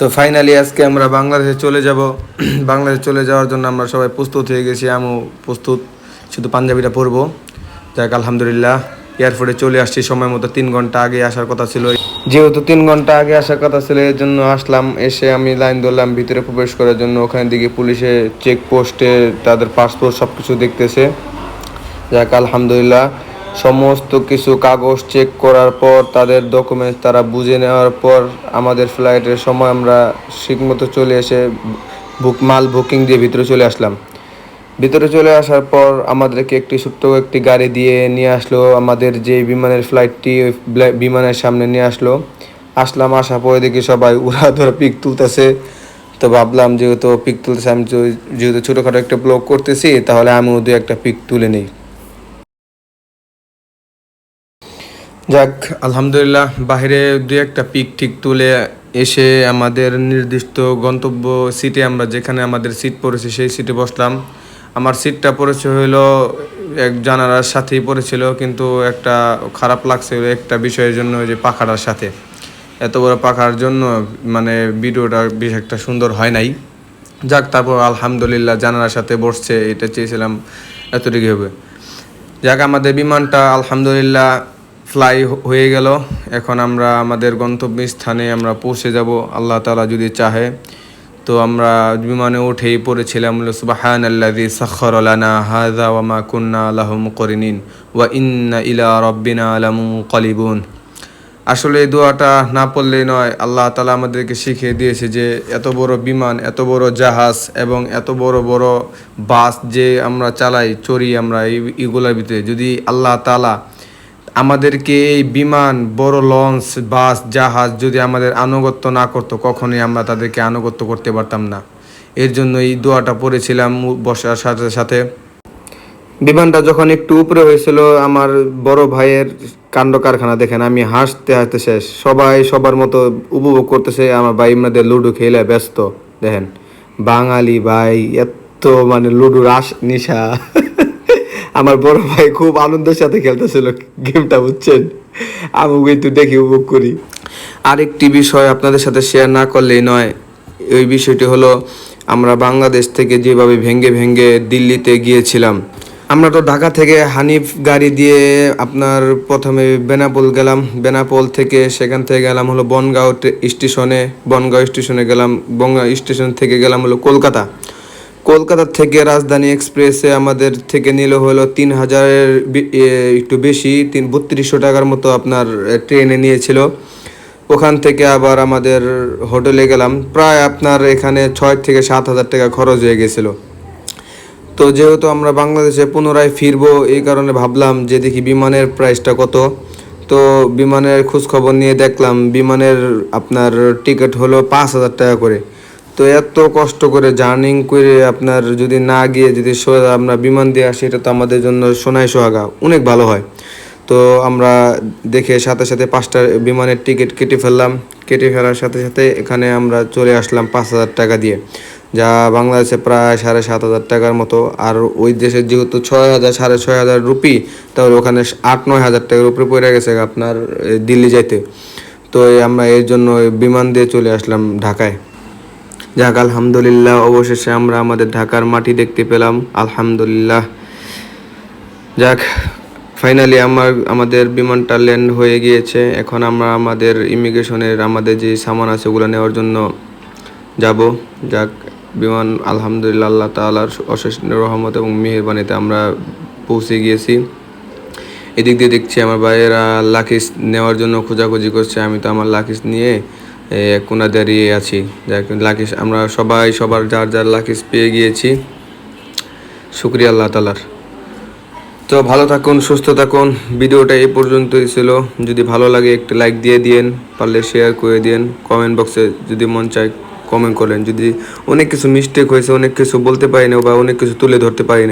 তো ফাইনালি আজকে আমরা বাংলাদেশে চলে যাব। বাংলাদেশে চলে যাওয়ার জন্য আমরা সবাই প্রস্তুত হয়ে গেছি, আমিও প্রস্তুত, শুধু পাঞ্জাবিটা পরবো। যাক আলহামদুলিল্লাহ এয়ারপোর্টে চলে আসছি সময় মতো। 3 ঘন্টা আগে আসার কথা ছিল, যেহেতু 3 ঘন্টা আগে আসার কথা ছিল এর জন্য আসলাম। এসে আমি লাইন ধরলাম ভিতরে প্রবেশ করার জন্য। ওখানে দিকে পুলিশে চেকপোস্টে তাদের পাসপোর্ট সব কিছু দেখতেছে। যাক আলহামদুলিল্লাহ সমস্ত কিছু কাগজ চেক করার পর তাদের ডকুমেন্টস তারা বুঝে নেওয়ার পর আমাদের ফ্লাইটের সময় আমরা ঠিকমতো চলে এসে মাল বুকিং দিয়ে ভিতরে চলে আসলাম। ভিতরে চলে আসার পর আমাদেরকে ছোট্ট একটি গাড়ি দিয়ে নিয়ে আসলো আমাদের যে বিমানের ফ্লাইটটি, ওই বিমানের সামনে নিয়ে আসলাম। আসার পরে দেখি সবাই উড়া ধরা পিক তুলতেছে। তো ভাবলাম যেহেতু পিক তুলতেছে, আমি যেহেতু ছোটোখাটো একটা ব্লগ করতেছি তাহলে আমিও দু একটা পিক তুলে নিই। যাক আলহামদুলিল্লাহ বাইরে দু একটা পিক ঠিক তুলে এসে আমাদের নির্দিষ্ট গন্তব্য সিটে, আমরা যেখানে আমাদের সিট পড়েছে সেই সিটে বসলাম। আমার সিটটা পড়েছে হইলো এক জানালার সাথেই পড়েছিল, কিন্তু একটা খারাপ লাগছে একটা বিষয়ের জন্য, যে পাখাটার সাথে। এত বড় পাখার জন্য মানে ভিডিওটা বেশ একটা সুন্দর হয় নাই। যাক তারপর আলহামদুলিল্লাহ জানালার সাথে বসছে, এটা চেয়েছিলাম এতটুকু হবে। যাক আমাদের বিমানটা আলহামদুলিল্লাহ ফ্লাই হয়ে গেল। এখন আমরা আমাদের গন্তব্যস্থানে আমরা পৌঁছে যাব আল্লাহ তাআলা যদি চাহে। তো আমরা বিমানে উঠেই পড়েছিলাম সুবহানাল্লাযী সাখখারা লানা হাযা ওয়া মা কুন্না লাহু মুকরিনিন ওয়া ইন্না ইলা রাব্বিনা লামুনকালিবুন। আসলে এই দোয়াটা না পড়লেই নয়। আল্লাহ তাআলা আমাদেরকে শিখিয়ে দিয়েছে যে এত বড় বিমান, এত বড় জাহাজ এবং এত বড় বড় বাস যে আমরা চালাই, চড়ি আমরা এইগুলোর ভিতরে, যদি আল্লাহ তাআলা আমাদেরকে এই বিমান, বড় লঞ্চ, বাস, জাহাজ যদি আমাদের আনুগত্য না করতো, কখনোই আমরা তাদেরকে আনুগত্য করতে পারতাম না। এর জন্য এই দোয়াটা পড়েছিলাম বসার সাথে সাথে। বিমানটা যখন একটু উপরে হয়েছিল, আমার বড় ভাইয়ের কাণ্ড কারখানা দেখেন, আমি হাসতে হাসতে শেষ। সবাই সবার মতো উপভোগ করতেছে, আমার ভাই আমাদের লুডো খেলে ব্যস্ত। দেখেন বাঙালি ভাই এত মানে লুডোর নিশা। আমার বড় ভাই খুব আনন্দের সাথে খেলতেছিল গেমটা, বুঝছেন। আমি কিন্তু দেখি উপভোগ করি। আরেকটি বিষয় আপনাদের সাথে শেয়ার না করলেই নয়। ওই বিষয়টি হলো আমরা বাংলাদেশ থেকে যেভাবে ভেঙ্গে ভেঙ্গে দিল্লিতে গিয়েছিলাম। আমরা তো ঢাকা থেকে হানিফ গাড়ি দিয়ে আপনার প্রথমে বেনাপোল গেলাম। বেনাপোল থেকে সেখান থেকে গেলাম হলো বনগাঁও স্টেশনে। বনগাঁও স্টেশনে গেলাম। বনগাঁও স্টেশন থেকে গেলাম হলো কলকাতা। কলকাতা থেকে রাজধানী এক্সপ্রেসে আমাদের থেকে নিল হলো 3000 একটু বেশি, 3200 টাকার মতো আপনার ট্রেনে নিয়েছিল। ওখান থেকে আবার আমাদের হোটেলে গেলাম। প্রায় আপনার এখানে 6 থেকে 7 হাজার টাকা খরচ হয়ে গেছিলো। তো যেহেতু আমরা বাংলাদেশে পুনরায় ফিরবো, এই কারণে ভাবলাম যে দেখি বিমানের প্রাইসটা কত। তো বিমানের খোঁজখবর নিয়ে দেখলাম বিমানের আপনার টিকিট হলো 5000 টাকা করে। তো এত কষ্ট করে জার্নি করে আপনার যদি না গিয়ে যদি আমরা বিমান দিয়ে আসি, এটা তো আমাদের জন্য সোনায় সোহাগা, অনেক ভালো হয়। তো আমরা দেখে সাথে সাথে 5টা বিমানের টিকিট কেটে ফেললাম। কেটে ফেলার সাথে সাথে এখানে আমরা চলে আসলাম 5000 টাকা দিয়ে, যা বাংলাদেশে প্রায় 7500 টাকার মতো। আর ওই দেশের যেহেতু 6000 6500 রুপি, তাহলে ওখানে 8-9 হাজার টাকার উপরে পড়ে গেছে আপনার দিল্লি যাইতে। তো আমরা এর জন্য বিমান দিয়ে চলে আসলাম ঢাকায়। যাক আলহামদুলিল্লাহ অবশেষে আমরা আমাদের ঢাকার মাটি দেখতে পেলাম আলহামদুলিল্লাহ। যাক ফাইনালি আমাদের বিমানটা ল্যান্ড হয়ে গিয়েছে। এখন আমরা আমাদের ইমিগ্রেশনের আমাদের যে সামান আছে ওগুলো নেওয়ার জন্য যাব। যাক বিমান আলহামদুলিল্লাহ আল্লাহ তাআলার অশেষ রহমত এবং মেহেরবানিতে আমরা পৌঁছে গিয়েছি। এদিক দিয়ে দেখছি আমার ভাইয়েরা লাকিস নেওয়ার জন্য খোঁজাখুঁজি করছে। আমি তো আমার লাকিস নিয়ে কোনা দাঁড়িয়ে আছি। যাক লাকিস আমরা সবাই সবার যার যার লাকিস পেয়ে গিয়েছি, শুকরিয়া আল্লাহ তাআলার। তো ভালো থাকুন, সুস্থ থাকুন। ভিডিওটা এই পর্যন্তই ছিল। যদি ভালো লাগে একটু লাইক দিয়ে দিন, পারলে শেয়ার করে দিন। কমেন্ট বক্সে যদি মন চায় কমেন্ট করেন। যদি অনেক কিছু মিস্টেক হয়েছে, অনেক কিছু বলতে পারি না বা অনেক কিছু তুলে ধরতে পারি না,